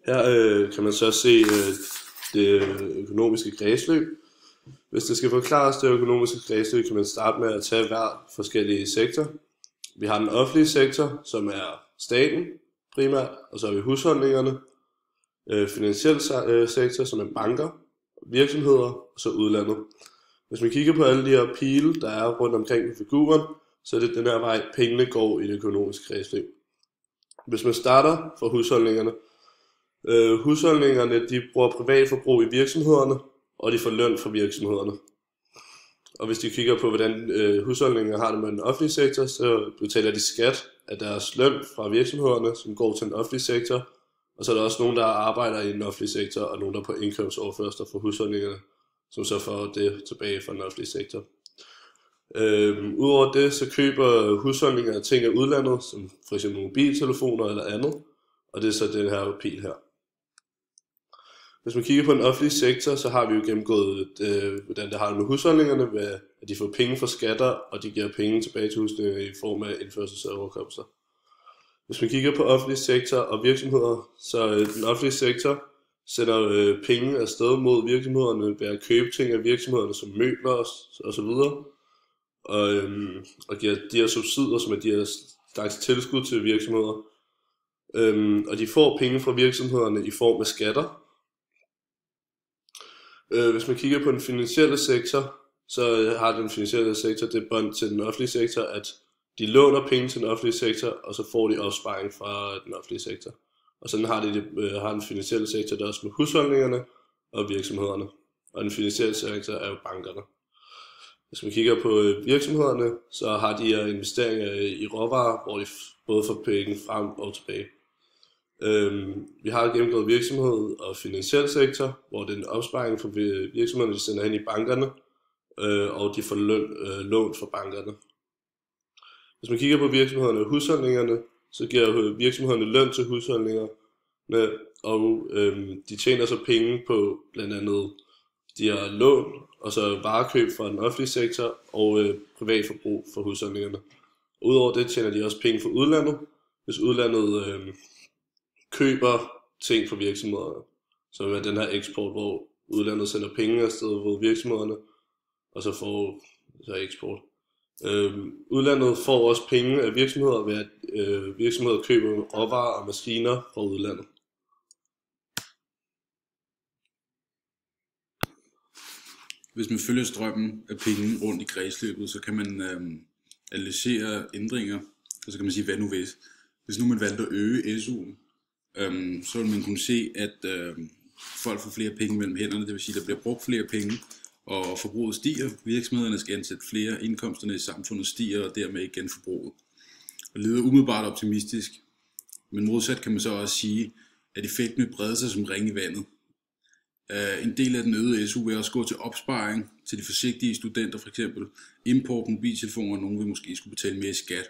Her kan man så se det økonomiske kredsløb. Hvis det skal forklares det økonomiske kredsløb, kan man starte med at tage hver forskellige sektor. Vi har den offentlige sektor, som er staten primært, og så har vi husholdningerne, finansiel sektor, som er banker, virksomheder og så udlandet. Hvis man kigger på alle de her pile, der er rundt omkring på figuren, så er det den her vej, pengene går i det økonomiske kredsløb. Hvis man starter fra husholdningerne, husholdningerne de bruger privatforbrug i virksomhederne, og de får løn fra virksomhederne. Og hvis de kigger på, hvordan husholdninger har det med den offentlige sektor, så betaler de skat af deres løn fra virksomhederne, som går til den offentlige sektor. Og så er der også nogen, der arbejder i den offentlige sektor, og nogen, der er på indkomstoverførsler for husholdningerne, som så får det tilbage fra den offentlige sektor. Udover det, så køber husholdninger ting af udlandet, som for eksempel mobiltelefoner eller andet, og det er så den her pil her. Hvis man kigger på den offentlige sektor, så har vi jo gennemgået, hvordan det har det med husholdningerne, ved at de får penge fra skatter, og de giver penge tilbage til husholdningerne i form af indførselsoverkomster. Hvis man kigger på offentlig sektor og virksomheder, så den offentlige sektor sender penge afsted mod virksomhederne ved at købe ting af virksomhederne som møbler og så videre, og giver de her subsidier, som er de her slags tilskud til virksomheder. Og de får penge fra virksomhederne i form af skatter. Hvis man kigger på den finansielle sektor, så har den finansielle sektor det bånd til den offentlige sektor, at de låner penge til den offentlige sektor, og så får de opsparing fra den offentlige sektor. Og sådan har den finansielle sektor det også med husholdningerne og virksomhederne. Og den finansielle sektor er jo bankerne. Hvis man kigger på virksomhederne, så har de her investeringer i råvarer, hvor de både får penge frem og tilbage. Vi har gennemgået virksomhed og finansiel sektor, hvor det er en opsparing for virksomhederne, de sender hen i bankerne, og de får lån fra bankerne. Hvis man kigger på virksomhederne og husholdningerne, så giver virksomhederne løn til husholdningerne, og de tjener så penge på blandt andet de her lån, og så varekøb fra den offentlige sektor og privatforbrug for husholdningerne. Udover det tjener de også penge fra udlandet, hvis udlandet køber ting fra virksomhederne. Så er den her eksport, hvor udlandet sender penge afsted ved virksomhederne, og så får så eksport. Udlandet får også penge af virksomheder ved at virksomheder køber råvarer og maskiner fra udlandet. Hvis man følger strømmen af penge rundt i kredsløbet, så kan man analysere ændringer, og så kan man sige, hvad nu hvis nu man valgte at øge SU'en, så vil man kunne se, at folk får flere penge mellem hænderne, det vil sige, at der bliver brugt flere penge, og forbruget stiger, virksomhederne skal ansætte flere, indkomsterne i samfundet stiger, og dermed igen forbruget. Og det lyder umiddelbart optimistisk, men modsat kan man så også sige, at effekten vil brede sig som ringe i vandet. En del af den øgede SU vil også gå til opsparing til de forsigtige studenter, for eksempel import, mobiltelefoner, og nogen vil måske skulle betale mere i skat.